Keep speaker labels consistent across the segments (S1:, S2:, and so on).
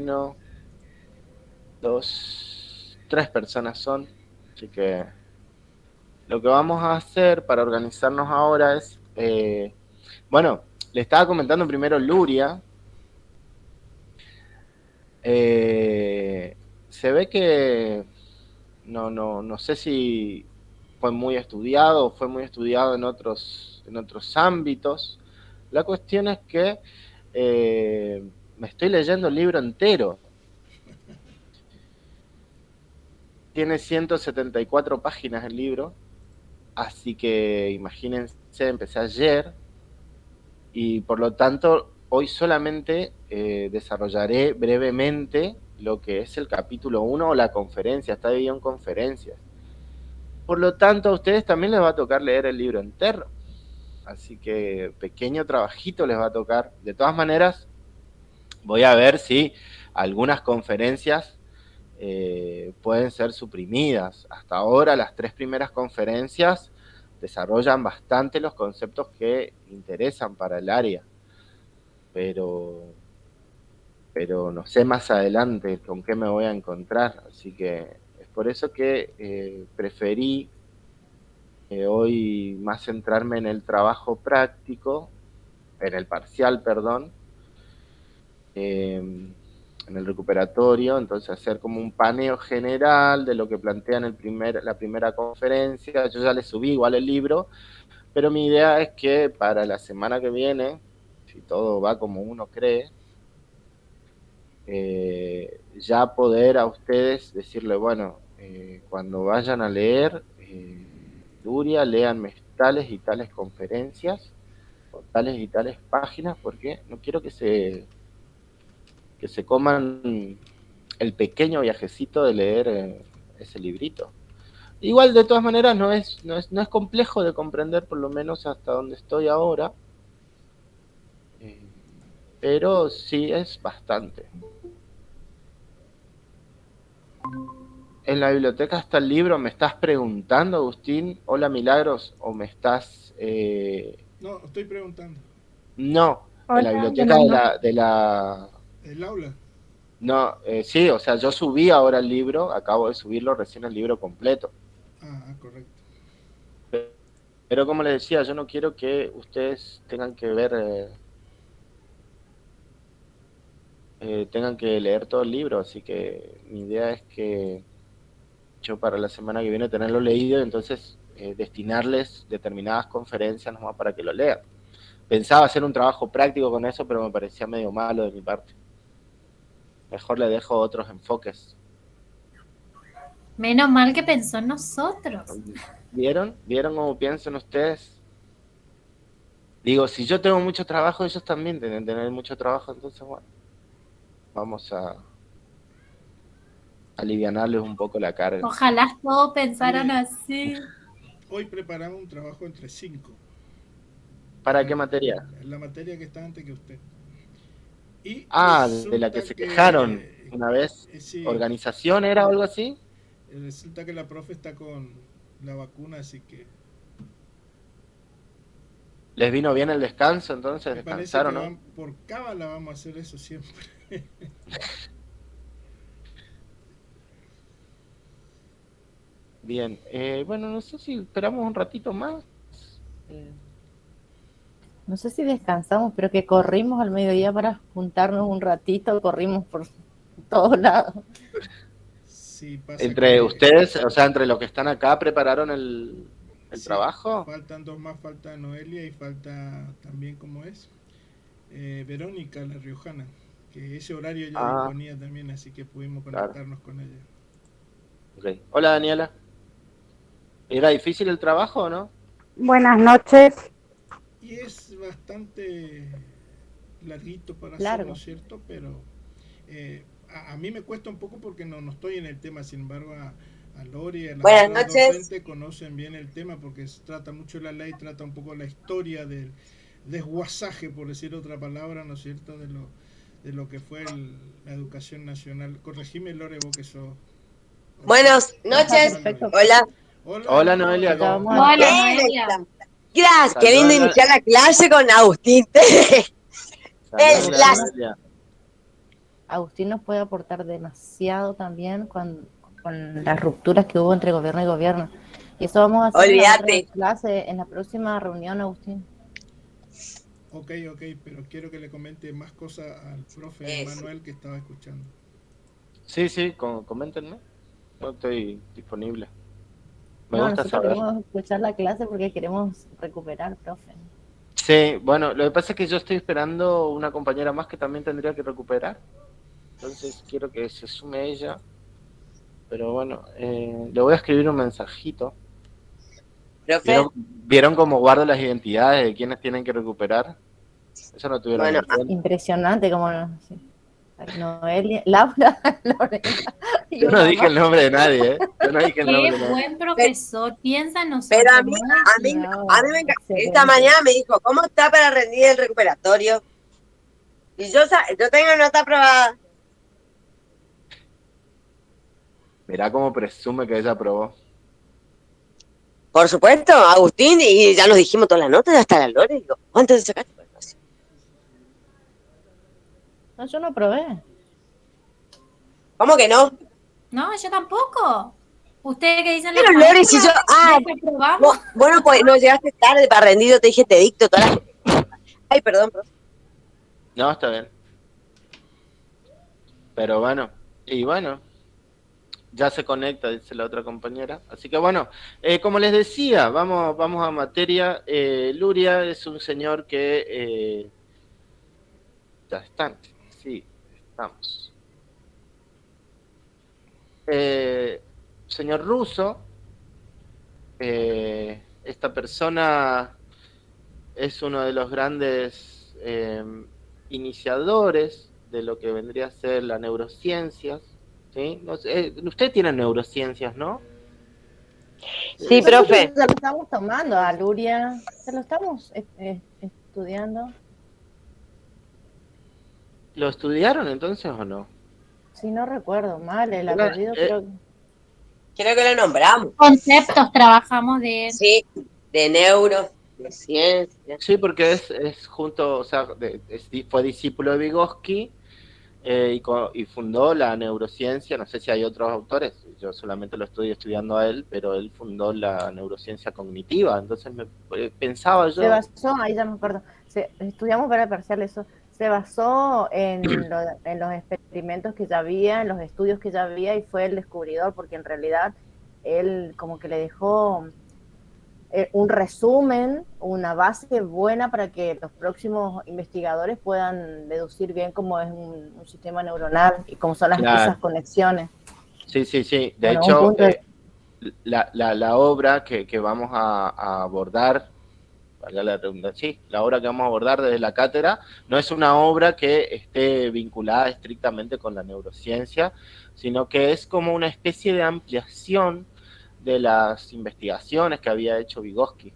S1: 1, 2, 3 personas son. Así que lo que vamos a hacer para organizarnos ahora es, bueno, le estaba comentando primero Luria. Se ve que no sé si fue muy estudiado o fue muy estudiado en otros ámbitos. La cuestión es que me estoy leyendo el libro entero. Tiene 174 páginas el libro, así que imagínense, empecé ayer y por lo tanto hoy solamente desarrollaré brevemente lo que es el capítulo 1 o la conferencia, está dividido en conferencias. Por lo tanto, a ustedes también les va a tocar leer el libro entero. Así que pequeño trabajito les va a tocar. De todas maneras, voy a ver si algunas conferencias pueden ser suprimidas. Hasta ahora las 3 primeras conferencias desarrollan bastante los conceptos que interesan para el área. Pero no sé más adelante con qué me voy a encontrar. Así que es por eso que preferí hoy más centrarme en el trabajo práctico, en el parcial, perdón, en el recuperatorio, entonces hacer como un paneo general de lo que plantean la primera conferencia. Yo ya le subí igual el libro, pero mi idea es que para la semana que viene, si todo va como uno cree, ya poder a ustedes decirle, bueno, cuando vayan a leer Luria, lean tales y tales conferencias, o tales y tales páginas, porque no quiero que se coman el pequeño viajecito de leer ese librito. Igual, de todas maneras, no es complejo de comprender, por lo menos hasta donde estoy ahora, eh, pero sí es bastante. En la biblioteca está el libro, ¿me estás preguntando, Agustín? Hola, Milagros, o me estás...
S2: No, estoy preguntando.
S1: No, en la
S3: Hola,
S1: biblioteca
S3: bueno, no.
S1: de la...
S2: ¿El aula?
S1: No, sí, o sea, yo subí ahora el libro, acabo de subirlo recién el libro completo.
S2: Correcto.
S1: Pero como les decía, yo no quiero que ustedes tengan que ver, tengan que leer todo el libro, así que mi idea es que yo para la semana que viene tenerlo leído y entonces destinarles determinadas conferencias nomás para que lo lean. Pensaba hacer un trabajo práctico con eso, pero me parecía medio malo de mi parte. Mejor le dejo otros enfoques.
S3: Menos mal que pensó en nosotros.
S1: ¿Vieron? ¿Vieron cómo piensan ustedes? Digo, si yo tengo mucho trabajo, ellos también deben tener mucho trabajo, entonces bueno, vamos a alivianarles un poco la carga.
S3: Ojalá todos pensaran
S2: Mire,
S3: así.
S2: hoy preparamos un trabajo entre 5
S1: ¿Para qué
S2: en,
S1: materia?
S2: en la materia que está antes que usted. Y
S1: Ah, de la que
S2: resulta
S1: se quejaron una vez.
S2: sí,
S1: ¿Organización era o algo así?
S2: resulta que la profe está con la vacuna, así que
S1: ¿Les vino bien el descanso entonces?
S2: me parece que
S1: ¿Descansaron, no?
S2: van por cábala, vamos a hacer eso siempre.
S1: Bien. Bueno, no sé si esperamos un ratito más. Eh,
S4: No sé si descansamos, pero que corrimos al mediodía para juntarnos un ratito, corrimos por todos lados.
S2: Sí, pasa
S1: Entre
S2: que
S1: ustedes, o sea, entre los que están acá, ¿prepararon el
S2: sí,
S1: trabajo?
S2: faltan dos más, falta Noelia y falta también, ¿cómo es? Verónica, la riojana, que ese horario ya
S1: Ah,
S2: disponía también, así que pudimos
S1: claro.
S2: conectarnos con ella.
S1: Ok. Hola, Daniela. ¿Era difícil el trabajo o no?
S3: Buenas noches.
S2: Y es bastante larguito para hacer, ¿no es
S4: Largo.
S2: cierto? Pero a mí me cuesta un poco porque no estoy en el tema, sin embargo a Lori y a las
S5: Buenas
S2: otras
S5: noches.
S2: docentes conocen bien el tema porque se trata mucho la ley, trata un poco la historia del desguasaje, por decir otra palabra, ¿no es cierto?, de lo que fue la educación nacional. Corregime, Lore, vos que sos
S5: Buenas
S4: Está
S5: noches.
S2: Lori.
S4: perfecto.
S5: Hola.
S2: Hola,
S1: Hola, Noelia,
S4: Acá
S1: ¿cómo
S4: vamos a...
S1: estás?
S3: Hola,
S5: Bien,
S3: Noelia.
S5: gracias. Qué lindo
S1: Saludala,
S5: iniciar la clase con Agustín. Es
S1: saludala,
S5: las
S1: Noelia.
S4: Agustín nos puede aportar demasiado también con las rupturas que hubo entre gobierno y gobierno. Y eso vamos a hacer en la otra
S5: Olvídate.
S4: clase, en la próxima reunión, Agustín.
S2: Ok, pero quiero que le comente más cosas al profe
S5: Eso.
S2: Manuel que estaba escuchando.
S1: Sí, sí, coméntenme. No estoy disponible. Me
S4: No,
S1: gusta
S4: nosotros
S1: saber.
S4: queremos escuchar la clase porque queremos recuperar, profe.
S1: Sí, bueno, lo que pasa es que yo estoy esperando una compañera más que también tendría que recuperar. Entonces quiero que se sume ella. Pero bueno, le voy a escribir un mensajito.
S5: Profe,
S1: ¿Vieron cómo guardo las identidades de quienes tienen que recuperar? Eso no tuvieron
S5: bueno,
S1: en cuenta.
S4: Impresionante como sí. Noelia, Laura, Lorena y
S1: Yo no
S4: una
S1: dije
S4: más.
S1: el nombre de nadie, ¿eh? Yo no dije el nombre
S3: Qué
S1: de nadie.
S3: buen
S5: pero,
S3: profesor. Piensa en
S5: pero
S3: nosotros, muy
S5: a mí
S4: No,
S5: me esta
S4: excelente.
S5: mañana me dijo, ¿cómo está para rendir el recuperatorio? Y yo tengo nota aprobada.
S1: Mirá cómo presume que ella aprobó.
S5: Por supuesto, Agustín, y ya nos dijimos todas las notas, hasta la Lore. Digo, ¿cuántas sacaste? Pues, no sé.
S4: No, yo no probé.
S5: ¿Cómo que no?
S3: No, yo tampoco. Ustedes que dicen las
S5: Pero Lore, si yo,
S3: maestras, desaprobamos.
S5: bueno, pues no llegaste tarde para rendir, te dije, te dicto todas las... Ay, perdón, profe.
S1: No, está bien. Pero bueno, y bueno, ya se conecta, dice la otra compañera. Así que bueno, como les decía, vamos a materia. Luria es un señor que... ya están, sí, estamos. Señor Russo, esta persona es uno de los grandes iniciadores de lo que vendría a ser las neurociencias. ¿Sí? No sé, usted tiene neurociencias, ¿no?
S5: Sí,
S4: Nosotros
S5: profe.
S4: ya lo estamos tomando, a Luria, ya lo estamos estudiando.
S1: ¿Lo estudiaron entonces o no?
S4: Si no recuerdo mal, el
S1: Era,
S4: apellido creo que...
S5: Creo que lo nombramos.
S3: Conceptos trabajamos de él.
S5: Sí, de neuro, de ciencia.
S1: sí, porque es junto, o sea, fue discípulo de Vygotsky y fundó la neurociencia. No sé si hay otros autores, yo solamente lo estoy estudiando a él, pero él fundó la neurociencia cognitiva. Entonces pensaba
S4: Se
S1: yo,
S4: basó, ahí ya me acuerdo, estudiamos para parcial eso, se basó en los experimentos que ya había, en los estudios que ya había y fue el descubridor, porque en realidad él como que le dejó un resumen, una base buena para que los próximos investigadores puedan deducir bien cómo es un sistema neuronal y cómo son esas
S1: claro,
S4: conexiones.
S1: sí, sí, sí. De
S4: Bueno, un
S1: hecho,
S4: punto de...
S1: la obra que vamos a abordar, valga la redundancia, sí, la obra que vamos a abordar desde la cátedra no es una obra que esté vinculada estrictamente con la neurociencia, sino que es como una especie de ampliación de las investigaciones que había hecho Vygotsky.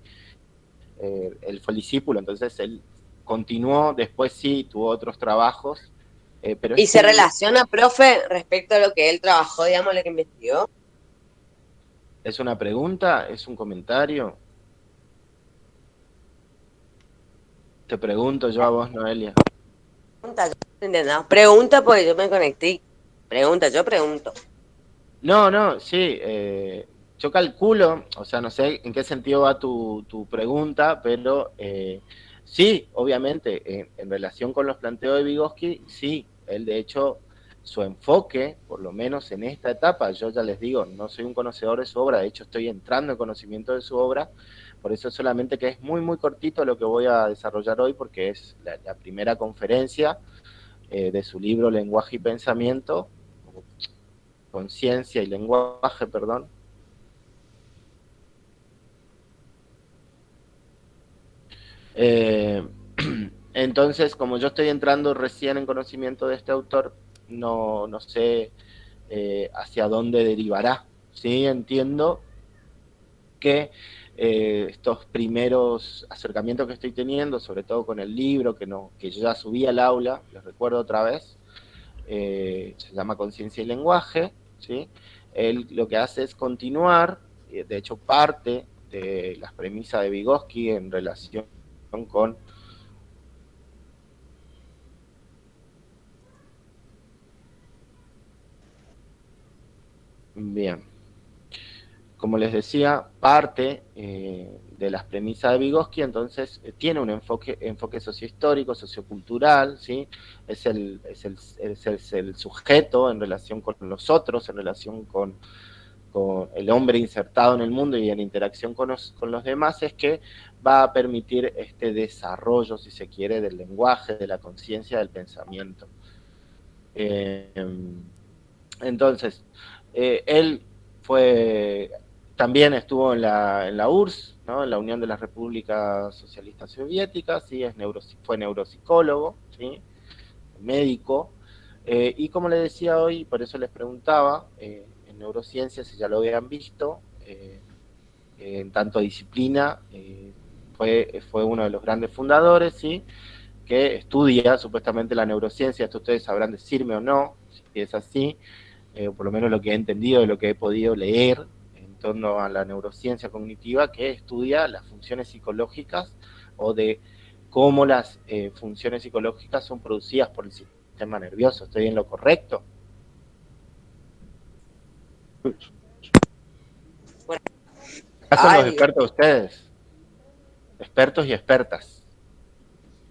S1: Él fue el discípulo, entonces él continuó, después sí, tuvo otros trabajos, pero
S5: ¿Y se
S1: este
S5: relaciona, profe, respecto a lo que él trabajó, digamos, lo que investigó?
S1: es una pregunta, es un comentario. Te pregunto yo a vos, Noelia.
S5: Pregunta, yo no entiendo. Pregunta porque yo me conecté. Pregunta, yo pregunto.
S1: No, sí, yo calculo, o sea, no sé en qué sentido va tu pregunta, pero sí, obviamente, en relación con los planteos de Vygotsky, sí, él de hecho, su enfoque, por lo menos en esta etapa, yo ya les digo, no soy un conocedor de su obra, de hecho estoy entrando en conocimiento de su obra, por eso solamente que es muy, muy cortito lo que voy a desarrollar hoy, porque es la primera conferencia de su libro Lenguaje y Pensamiento, conciencia y lenguaje, perdón. Eh, entonces, como yo estoy entrando recién en conocimiento de este autor, no sé hacia dónde derivará. Sí, entiendo que estos primeros acercamientos que estoy teniendo, sobre todo con el libro que yo ya subí al aula, les recuerdo otra vez, se llama Conciencia y Lenguaje, ¿sí? Él lo que hace es continuar, de hecho parte de las premisas de Vygotsky en relación con Bien. Como les decía, parte de las premisas de Vygotsky, entonces, tiene un enfoque sociohistórico, sociocultural, ¿sí? Es el sujeto en relación con los otros, en relación con el hombre insertado en el mundo y en interacción con los demás, es que va a permitir este desarrollo, si se quiere, del lenguaje, de la conciencia, del pensamiento. Entonces, él también estuvo en la URSS, ¿no? En la Unión de las Repúblicas Socialistas Soviéticas, ¿sí? Fue neuropsicólogo, ¿sí? Médico, y como les decía hoy, por eso les preguntaba, en neurociencias, si ya lo habían visto, en tanto disciplina, fue uno de los grandes fundadores, ¿sí? Que estudia supuestamente la neurociencia. Esto ustedes sabrán decirme o no, si es así, por lo menos lo que he entendido, de lo que he podido leer en torno a la neurociencia cognitiva, que estudia las funciones psicológicas o de cómo las funciones psicológicas son producidas por el sistema nervioso. ¿Estoy en lo correcto? ¿Qué son los expertos ustedes? Expertos y expertas.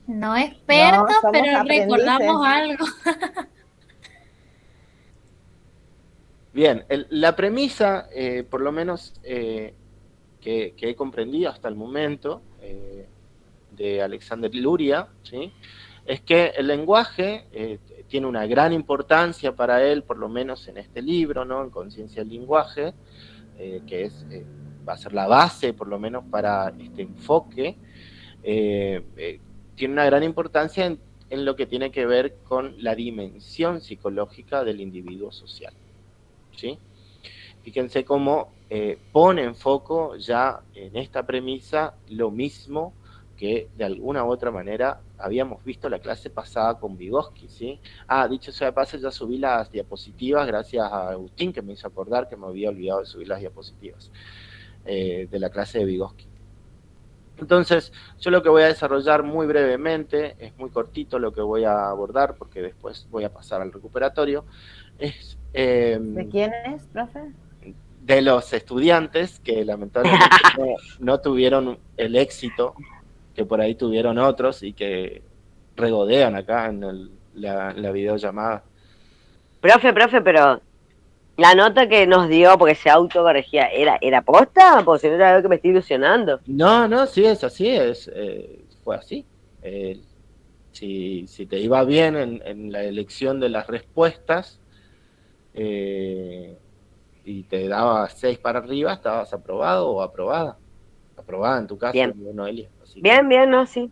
S3: No expertos,
S4: No, somos
S3: pero recordamos
S4: aprendices.
S3: algo.
S1: Bien, la premisa, por lo menos que he comprendido hasta el momento, de Alexander Luria, ¿sí? Es que el lenguaje tiene una gran importancia para él, por lo menos en este libro, ¿no? En Conciencia del Lenguaje, que va a ser la base, por lo menos, para este enfoque. Tiene una gran importancia en lo que tiene que ver con la dimensión psicológica del individuo social, ¿sí? Fíjense cómo pone en foco ya en esta premisa lo mismo que de alguna u otra manera habíamos visto la clase pasada con Vygotsky, ¿sí? Dicho sea de paso, ya subí las diapositivas gracias a Agustín, que me hizo acordar que me había olvidado de subir las diapositivas de la clase de Vygotsky. Entonces, yo lo que voy a desarrollar muy brevemente, es muy cortito lo que voy a abordar, porque después voy a pasar al recuperatorio, es...
S4: ¿De quién es, profe?
S1: De los estudiantes que lamentablemente no tuvieron el éxito que por ahí tuvieron otros y que regodean acá en la videollamada.
S5: Profe, pero la nota que nos dio, porque se autocorregía, ¿era posta? Porque si no era algo que me estoy ilusionando.
S1: No, sí, es así, fue así. Si te iba bien en la elección de las respuestas, y te daba 6 para arriba, estabas aprobado o aprobada. Aprobada en tu caso,
S5: Bien.
S1: Noelia.
S5: Bien, no, sí.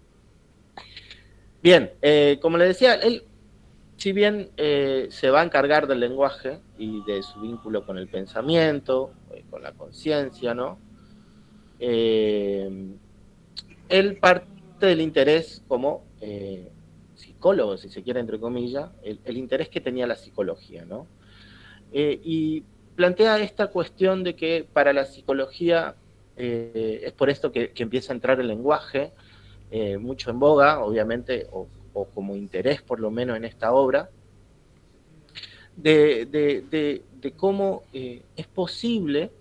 S1: Bien, como le decía, él, si bien se va a encargar del lenguaje y de su vínculo con el pensamiento, con la conciencia, ¿no? Él parte del interés como psicólogo, si se quiere, entre comillas, el interés que tenía la psicología, ¿no? Y plantea esta cuestión de que para la psicología, es por esto que empieza a entrar el lenguaje, mucho en boga, obviamente, o como interés por lo menos en esta obra, de cómo es posible,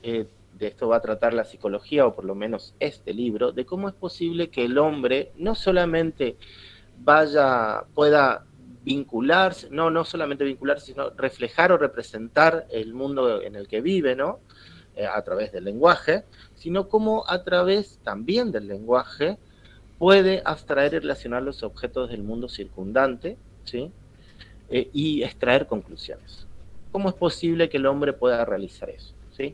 S1: de esto va a tratar la psicología, o por lo menos este libro, de cómo es posible que el hombre no solamente pueda vincularse, no solamente vincularse, sino reflejar o representar el mundo en el que vive, ¿no? A través del lenguaje, sino cómo a través también del lenguaje puede abstraer y relacionar los objetos del mundo circundante, ¿sí? Y extraer conclusiones. ¿Cómo es posible que el hombre pueda realizar eso? ¿Sí?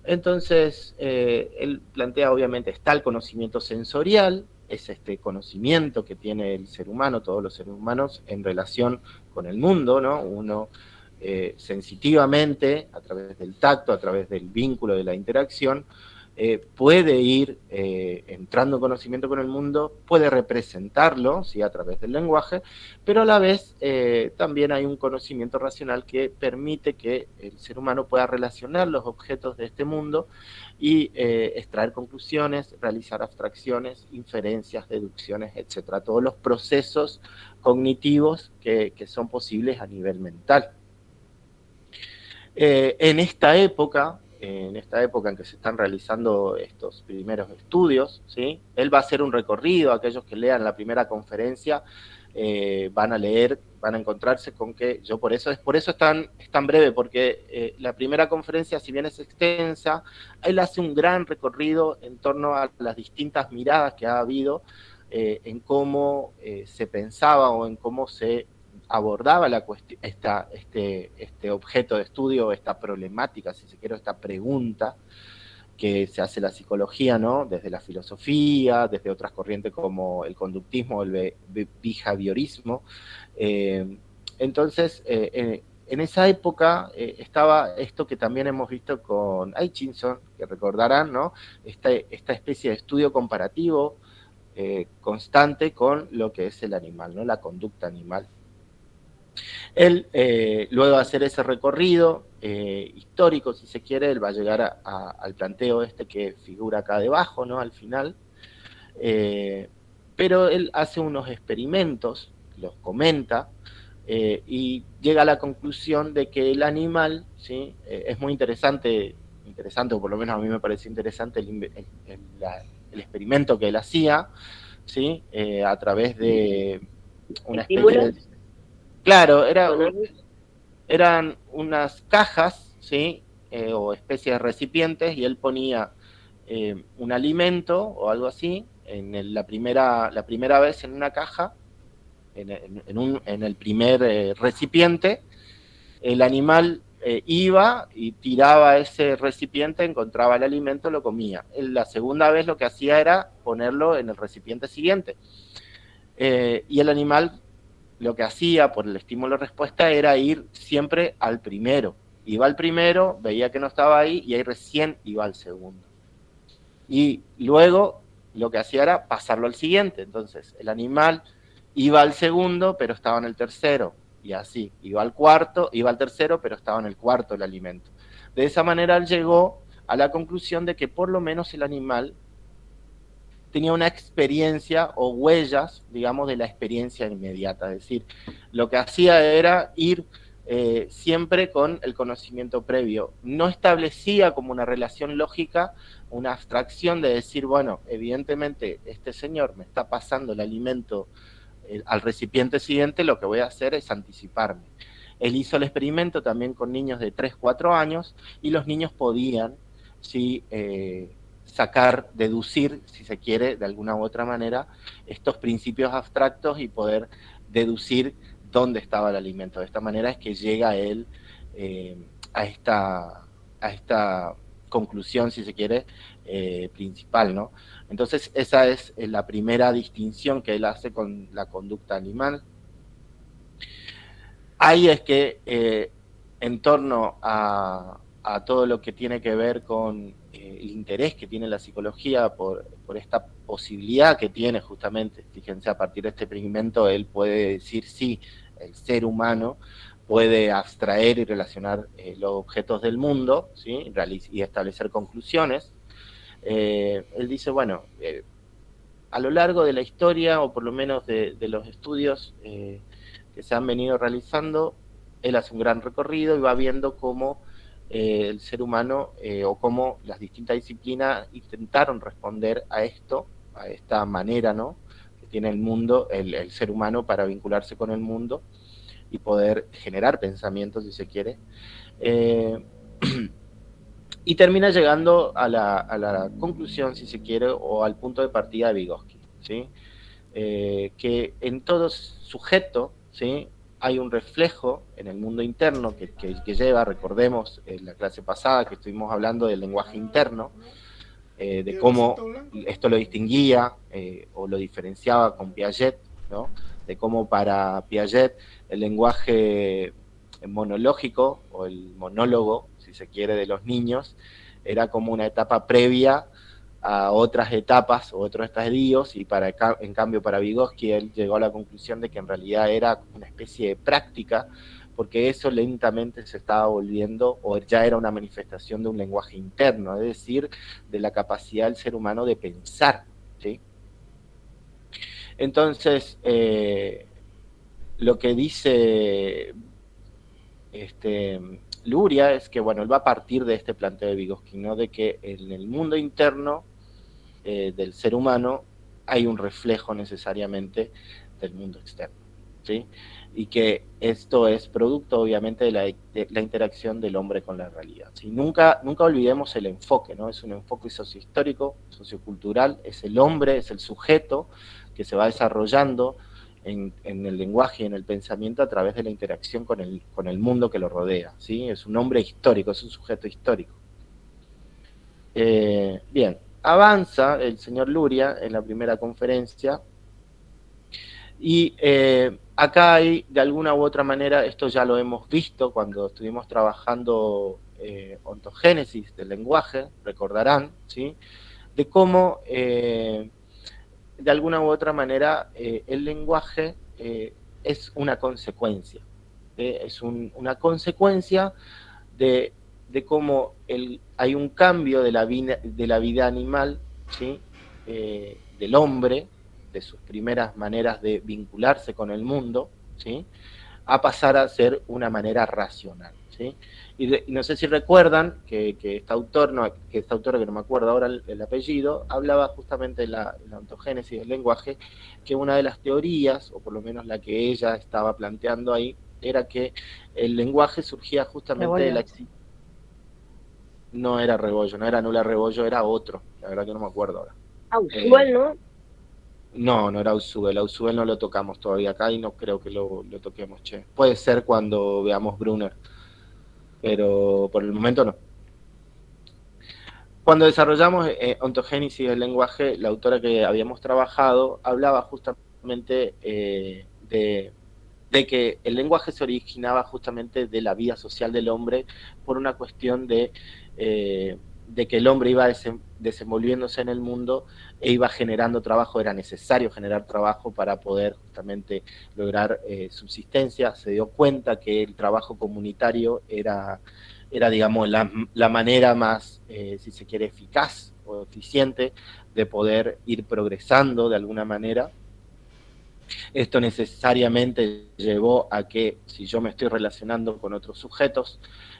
S1: Entonces, él plantea, obviamente, está el conocimiento sensorial, es este conocimiento que tiene el ser humano, todos los seres humanos, en relación con el mundo, ¿no? Uno sensitivamente, a través del tacto, a través del vínculo, de la interacción, puede ir entrando en conocimiento con el mundo, puede representarlo, ¿sí? A través del lenguaje, pero a la vez también hay un conocimiento racional que permite que el ser humano pueda relacionar los objetos de este mundo y extraer conclusiones, realizar abstracciones, inferencias, deducciones, etcétera, todos los procesos cognitivos que son posibles a nivel mental. En esta época en que se están realizando estos primeros estudios, ¿sí? Él va a hacer un recorrido, aquellos que lean la primera conferencia van a leer, van a encontrarse con que por eso es tan breve, porque la primera conferencia, si bien es extensa, él hace un gran recorrido en torno a las distintas miradas que ha habido en cómo se pensaba o en cómo se abordaba este objeto de estudio, esta problemática, si se quiere, esta pregunta que se hace la psicología, ¿no? Desde la filosofía, desde otras corrientes como el conductismo o el behaviorismo. Entonces, en esa época estaba esto que también hemos visto con Hutchinson, que recordarán, ¿no? Esta especie de estudio comparativo constante con lo que es el animal, ¿no? La conducta animal. Él, luego de hacer ese recorrido histórico, si se quiere, él va a llegar al planteo este que figura acá debajo, ¿no? Al final. Pero él hace unos experimentos, los comenta, y llega a la conclusión de que el animal, ¿sí? Es muy interesante, o por lo menos a mí me parece interesante el experimento que él hacía, ¿sí? A través de una especie de... Claro, eran unas cajas, ¿sí? O especies de recipientes, y él ponía un alimento o algo así la primera vez en una caja, en el primer recipiente. El animal iba y tiraba ese recipiente, encontraba el alimento, lo comía. La segunda vez lo que hacía era ponerlo en el recipiente siguiente. Y el animal lo que hacía por el estímulo-respuesta era ir siempre al primero. Iba al primero, veía que no estaba ahí, y ahí recién iba al segundo. Y luego lo que hacía era pasarlo al siguiente. Entonces el animal iba al segundo, pero estaba en el tercero, y así, iba al cuarto, iba al tercero, pero estaba en el cuarto el alimento. De esa manera él llegó a la conclusión de que por lo menos el animal tenía una experiencia o huellas, digamos, de la experiencia inmediata. Es decir, lo que hacía era ir siempre con el conocimiento previo. No establecía como una relación lógica, una abstracción de decir, bueno, evidentemente este señor me está pasando el alimento al recipiente siguiente, lo que voy a hacer es anticiparme. Él hizo el experimento también con niños de 3, 4 años, y los niños podían, sí, deducir, si se quiere, de alguna u otra manera, estos principios abstractos y poder deducir dónde estaba el alimento. De esta manera es que llega él a esta conclusión, si se quiere, principal, ¿no? Entonces, esa es la primera distinción que él hace con la conducta animal. Ahí es que en torno a todo lo que tiene que ver con el interés que tiene la psicología por esta posibilidad que tiene justamente, fíjense, a partir de este experimento él puede decir sí, el ser humano puede abstraer y relacionar los objetos del mundo, ¿sí? Y establecer conclusiones. Él dice, bueno, a lo largo de la historia, o por lo menos de los estudios que se han venido realizando, él hace un gran recorrido y va viendo cómo el ser humano o cómo las distintas disciplinas intentaron responder a esto, a esta manera, ¿no?, que tiene el mundo, el ser humano para vincularse con el mundo y poder generar pensamientos, si se quiere. Y termina llegando a la conclusión, si se quiere, o al punto de partida de Vygotsky, ¿sí? Que en todo sujeto, ¿sí?, hay un reflejo en el mundo interno que lleva, recordemos en la clase pasada que estuvimos hablando del lenguaje interno, de cómo esto lo distinguía o lo diferenciaba con Piaget, ¿no?, de cómo para Piaget el lenguaje monológico o el monólogo, si se quiere, de los niños era como una etapa previa a otras etapas o otros estadios, y en cambio para Vygotsky él llegó a la conclusión de que en realidad era una especie de práctica, porque eso lentamente se estaba volviendo, o ya era una manifestación de un lenguaje interno, es decir, de la capacidad del ser humano de pensar, ¿sí? Entonces, lo que dice Luria es que, bueno, él va a partir de este planteo de Vygotsky, ¿no? De que en el mundo interno del ser humano hay un reflejo necesariamente del mundo externo, ¿sí? Y que esto es producto, obviamente, de la interacción del hombre con la realidad, ¿sí? Nunca olvidemos el enfoque, ¿no? Es un enfoque sociohistórico, sociocultural, es el hombre, es el sujeto que se va desarrollando en el lenguaje y en el pensamiento a través de la interacción con el mundo que lo rodea, ¿sí? Es un hombre histórico, es un sujeto histórico. Bien, avanza el señor Luria en la primera conferencia y acá hay, de alguna u otra manera, esto ya lo hemos visto cuando estuvimos trabajando ontogénesis del lenguaje, recordarán, ¿sí? De cómo de alguna u otra manera el lenguaje es una consecuencia, es una consecuencia de cómo hay un cambio de la vida animal, ¿sí? Del hombre, de sus primeras maneras de vincularse con el mundo, ¿sí? A pasar a ser una manera racional, ¿sí? Y no sé si recuerdan que esta autora, que no me acuerdo ahora el apellido, hablaba justamente de la ontogénesis del lenguaje, que una de las teorías, o por lo menos la que ella estaba planteando ahí, era que el lenguaje surgía justamente de la existencia. No era Rebollo, no era Nula Rebollo, era otro, la verdad que no me acuerdo ahora.
S5: Ausubel, ¿no?
S1: No era Ausubel, Ausubel no lo tocamos todavía acá y no creo que lo toquemos, che. Puede ser cuando veamos Brunner, pero por el momento no. Cuando desarrollamos ontogénesis del lenguaje, la autora que habíamos trabajado hablaba justamente de que el lenguaje se originaba justamente de la vida social del hombre por una cuestión de que el hombre iba desenvolviéndose en el mundo e iba generando trabajo, era necesario generar trabajo para poder justamente lograr subsistencia. Se dio cuenta que el trabajo comunitario era digamos, la manera más, si se quiere, eficaz o eficiente de poder ir progresando de alguna manera. Esto necesariamente llevó a que, si yo me estoy relacionando con otros sujetos,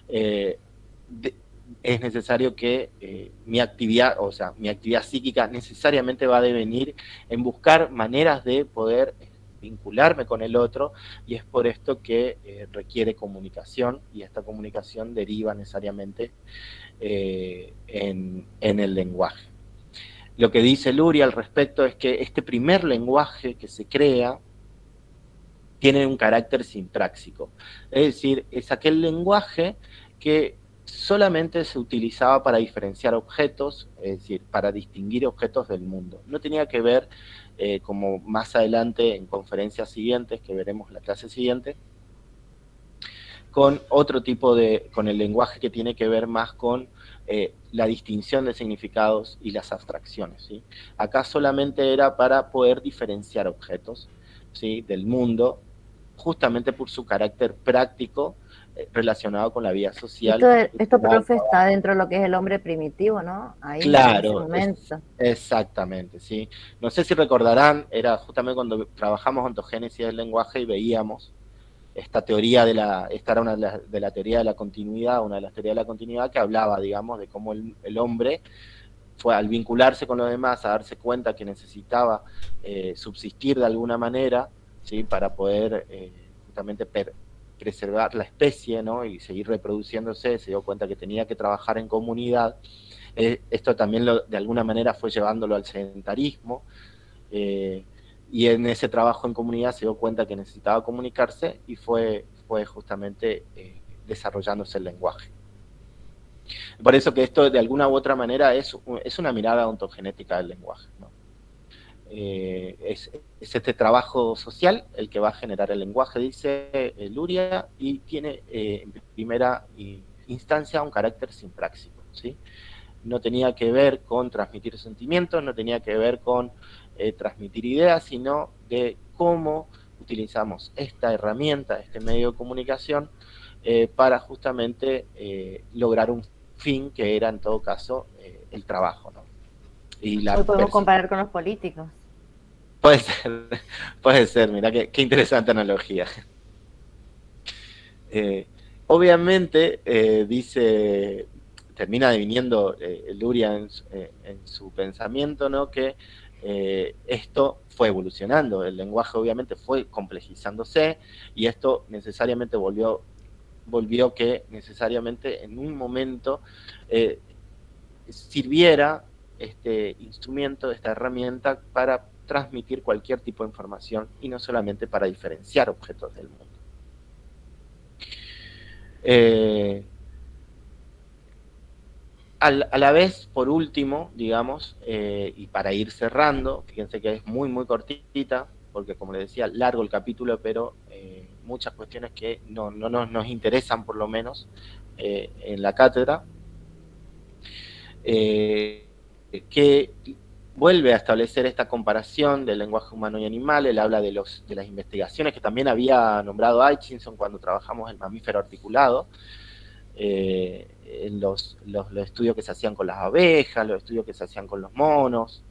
S1: es necesario que mi actividad, o sea, mi actividad psíquica necesariamente va a devenir en buscar maneras de poder vincularme con el otro, y es por esto que requiere comunicación, y esta comunicación deriva necesariamente en el lenguaje. Lo que dice Luria al respecto es que este primer lenguaje que se crea tiene un carácter sintáxico, es decir, es aquel lenguaje que solamente se utilizaba para diferenciar objetos, es decir, para distinguir objetos del mundo. No tenía que ver, como más adelante en conferencias siguientes, que veremos la clase siguiente, con otro tipo con el lenguaje que tiene que ver más con la distinción de significados y las abstracciones, ¿sí? Acá solamente era para poder diferenciar objetos, ¿sí? Del mundo, justamente por su carácter práctico relacionado con la vida social.
S4: Esto, profe, está dentro de lo que es el hombre primitivo, ¿no? Ahí,
S1: claro,
S4: en ese momento.
S1: Exactamente, sí. No sé si recordarán, era justamente cuando trabajamos ontogénesis del lenguaje y veíamos esta teoría esta era una de la teoría de la continuidad, una de las teorías de la continuidad que hablaba, digamos, de cómo el hombre fue al vincularse con los demás, a darse cuenta que necesitaba subsistir de alguna manera, ¿sí? Para poder justamente preservar la especie, ¿no? Y seguir reproduciéndose, se dio cuenta que tenía que trabajar en comunidad. Esto también de alguna manera fue llevándolo al sedentarismo, y en ese trabajo en comunidad se dio cuenta que necesitaba comunicarse y fue justamente desarrollándose el lenguaje. Por eso que esto de alguna u otra manera es una mirada ontogenética del lenguaje, ¿no? Es este trabajo social el que va a generar el lenguaje, dice Luria, y tiene en primera instancia un carácter sintáxico, ¿sí? No tenía que ver con transmitir sentimientos, no tenía que ver con transmitir ideas, sino de cómo utilizamos esta herramienta, este medio de comunicación, para justamente lograr un fin que era en todo caso el trabajo, ¿no? Y
S4: Hoy podemos comparar con los políticos.
S1: Puede ser, mirá qué interesante analogía. obviamente, termina deviniendo Luria en su pensamiento, ¿no? Que esto fue evolucionando, el lenguaje obviamente fue complejizándose y esto necesariamente volvió que necesariamente en un momento sirviera este instrumento, esta herramienta para transmitir cualquier tipo de información y no solamente para diferenciar objetos del mundo. A la vez, por último, digamos, y para ir cerrando, fíjense que es muy, muy cortita, porque como les decía, largo el capítulo, pero muchas cuestiones que no nos interesan, por lo menos, en la cátedra, que vuelve a establecer esta comparación del lenguaje humano y animal. Él habla de las investigaciones que también había nombrado Hutchinson cuando trabajamos el mamífero articulado, en los estudios que se hacían con las abejas, los estudios que se hacían con los monos,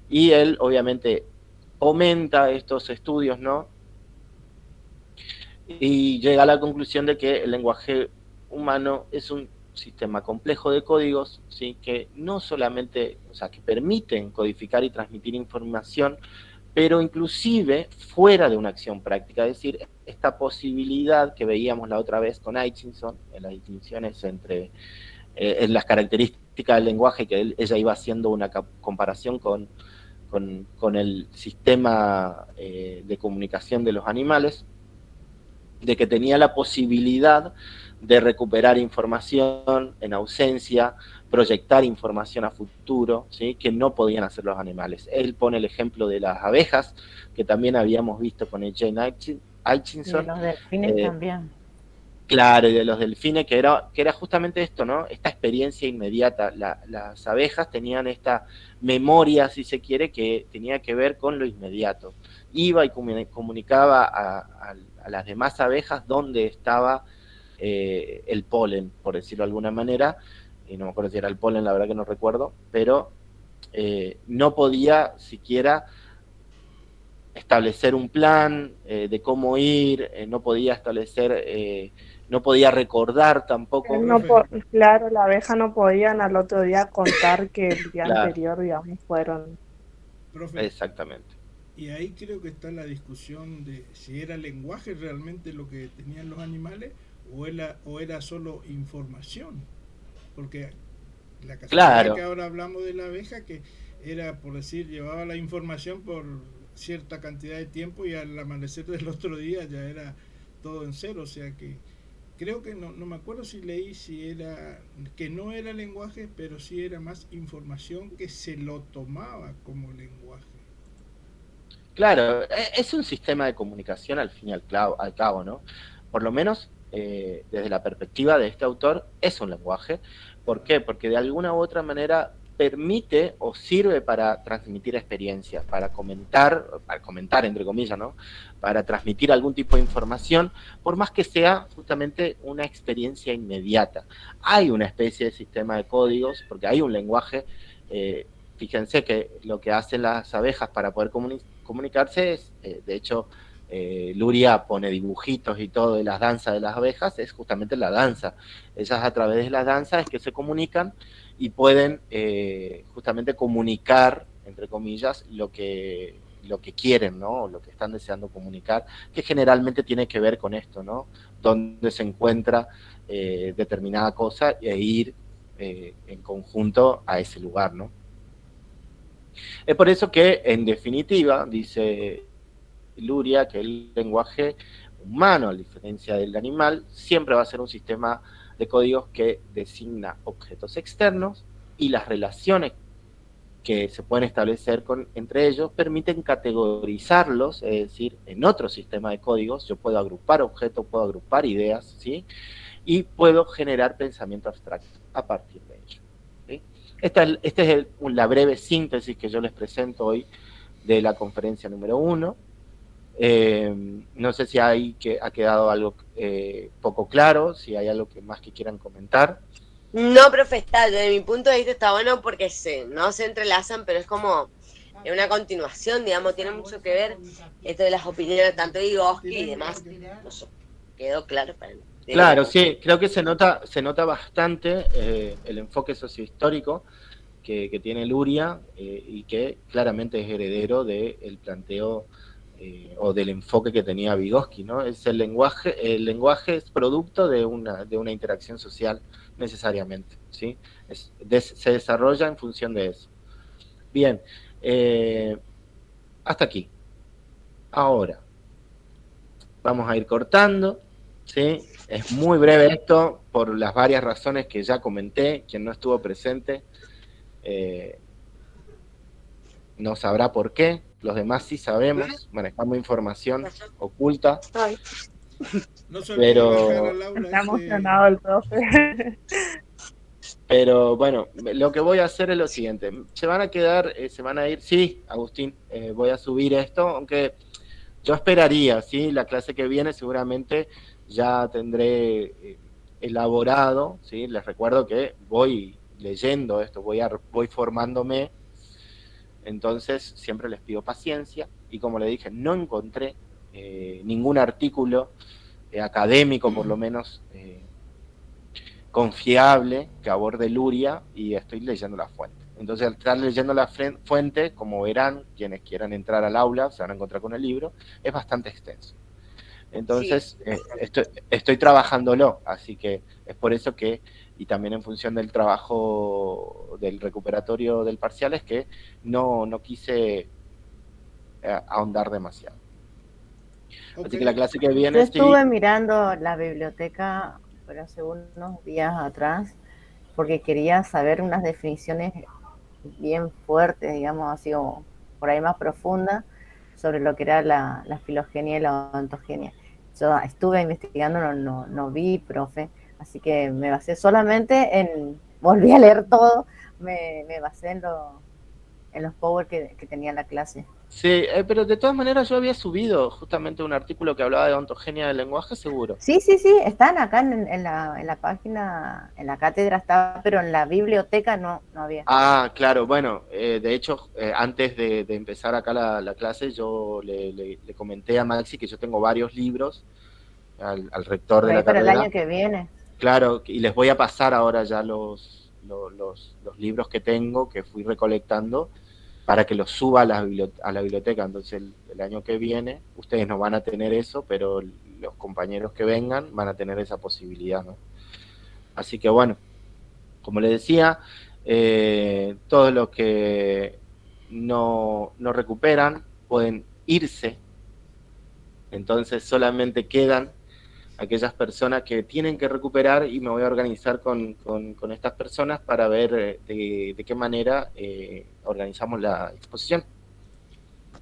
S1: y él obviamente aumenta estos estudios, ¿no? Y llega a la conclusión de que el lenguaje humano es un sistema complejo de códigos, ¿sí? Que no solamente, o sea, que permiten codificar y transmitir información, pero inclusive fuera de una acción práctica, es decir, esta posibilidad que veíamos la otra vez con Hutchinson, en las distinciones entre en las características del lenguaje, que ella iba haciendo una comparación con el sistema de comunicación de los animales, de que tenía la posibilidad de recuperar información en ausencia, proyectar información a futuro, ¿sí? Que no podían hacer los animales. Él pone el ejemplo de las abejas, que también habíamos visto con el Jane Hutchinson.
S4: Y los delfines también.
S1: Claro, y de los delfines, que era justamente esto, ¿no? Esta experiencia inmediata. Las abejas tenían esta memoria, si se quiere, que tenía que ver con lo inmediato. Iba y comunicaba a las demás abejas dónde estaba el polen, por decirlo de alguna manera, y no me acuerdo si era el polen, la verdad que no recuerdo, pero no podía siquiera establecer un plan de cómo ir, no podía establecer, no podía recordar tampoco.
S6: Claro, la abeja no podían al otro día contar que el día
S1: Claro.
S6: anterior, digamos, fueron.
S2: Profe,
S1: Exactamente.
S2: y ahí creo que está la discusión de si era lenguaje realmente lo que tenían los animales o era solo información. Porque la casualidad
S1: Claro.
S2: que ahora hablamos de la abeja, que era, por decir, llevaba la información por cierta cantidad de tiempo y al amanecer del otro día ya era todo en cero. O sea que creo que no me acuerdo si leí si era que no era lenguaje, pero sí era más información que se lo tomaba como lenguaje.
S1: Claro, es un sistema de comunicación al fin y al cabo, ¿no? Por lo menos desde la perspectiva de este autor es un lenguaje. ¿Por qué? Porque de alguna u otra manera permite o sirve para transmitir experiencias, para comentar entre comillas, ¿no? Para transmitir algún tipo de información, por más que sea justamente una experiencia inmediata. Hay una especie de sistema de códigos, porque hay un lenguaje, fíjense que lo que hacen las abejas para poder comunicarse es, de hecho, Luria pone dibujitos y todo de las danzas de las abejas, es justamente la danza. Ellas a través de las danzas es que se comunican y pueden justamente comunicar, entre comillas, lo que quieren, ¿no? Lo que están deseando comunicar, que generalmente tiene que ver con esto, ¿no? Dónde se encuentra determinada cosa e ir en conjunto a ese lugar, ¿no? Es por eso que, en definitiva, dice Luria, que el lenguaje humano, a diferencia del animal, siempre va a ser un sistema de códigos que designa objetos externos y las relaciones que se pueden establecer entre ellos permiten categorizarlos, es decir, en otro sistema de códigos yo puedo agrupar objetos, puedo agrupar ideas, ¿sí? Y puedo generar pensamiento abstracto a partir de ello, ¿sí? Esta es la breve síntesis que yo les presento hoy de la conferencia número 1. No sé si ha quedado algo poco claro, si hay algo más que quieran comentar.
S5: No, profe, desde mi punto de vista está bueno porque no se entrelazan, pero es como una continuación, digamos, tiene mucho que ver esto de las opiniones tanto de Vygotsky y demás. No sé. quedó claro para mí.
S1: Claro, sí, creo que se nota bastante el enfoque sociohistórico que tiene Luria y que claramente es heredero del planteo o del enfoque que tenía Vygotsky, ¿no? Es el lenguaje es producto de una interacción social necesariamente, ¿sí? Se desarrolla en función de eso. Bien, hasta aquí. Ahora, vamos a ir cortando, ¿sí? Es muy breve esto por las varias razones que ya comenté. Quien no estuvo presente no sabrá por qué. Los demás sí sabemos, manejamos información oculta.
S6: Ay,
S2: No se olvide bajar al aula
S6: está emocionado el profe.
S1: Pero bueno, lo que voy a hacer es lo siguiente. Se van a ir, sí, Agustín, voy a subir esto, aunque yo esperaría, ¿sí? La clase que viene seguramente ya tendré elaborado, ¿sí? Les recuerdo que voy leyendo esto, voy formándome, entonces siempre les pido paciencia, y como le dije, no encontré ningún artículo académico, por lo menos, confiable que aborde Luria, y estoy leyendo la fuente. Entonces, al estar leyendo la fuente, como verán, quienes quieran entrar al aula se van a encontrar con el libro, es bastante extenso. Entonces, sí. Estoy trabajándolo, así que es por eso que, y también en función del trabajo del recuperatorio del parcial, es que no quise ahondar demasiado. Okay. Así que la clase que viene...
S4: Yo estuve mirando la biblioteca, pero hace unos días atrás, porque quería saber unas definiciones bien fuertes, digamos, así como por ahí más profundas, sobre lo que era la filogenia y la ontogenia. Yo estuve investigando, no vi, profe, así que me basé solamente volví a leer todo, me basé en los power que tenía la clase.
S1: Sí, pero de todas maneras yo había subido justamente un artículo que hablaba de ontogenia del lenguaje, seguro.
S4: Sí, están acá en la página, en la cátedra está, pero en la biblioteca no había.
S1: Ah, claro, bueno, de hecho, antes de empezar acá la clase, yo le comenté a Maxi que yo tengo varios libros al rector de la
S4: para
S1: carrera.
S4: El año que viene.
S1: Claro, y les voy a pasar ahora ya los libros que tengo, que fui recolectando, para que los suba a la biblioteca. Entonces el año que viene, ustedes no van a tener eso, pero los compañeros que vengan van a tener esa posibilidad, ¿no? Así que bueno, como les decía, todos los que no recuperan pueden irse, entonces solamente quedan aquellas personas que tienen que recuperar, y me voy a organizar con estas personas para ver de qué manera organizamos la exposición.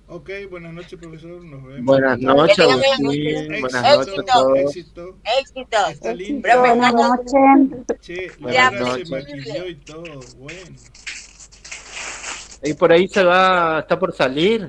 S2: Ok, buenas noches, profesor. Nos vemos.
S1: Buenas noches, Agustín. Buenas noches a todos.
S2: Éxito. Está lindo.
S6: Buenas noches.
S2: Che, Laura se maquilló y todo. Bueno.
S1: Y por ahí está por salir.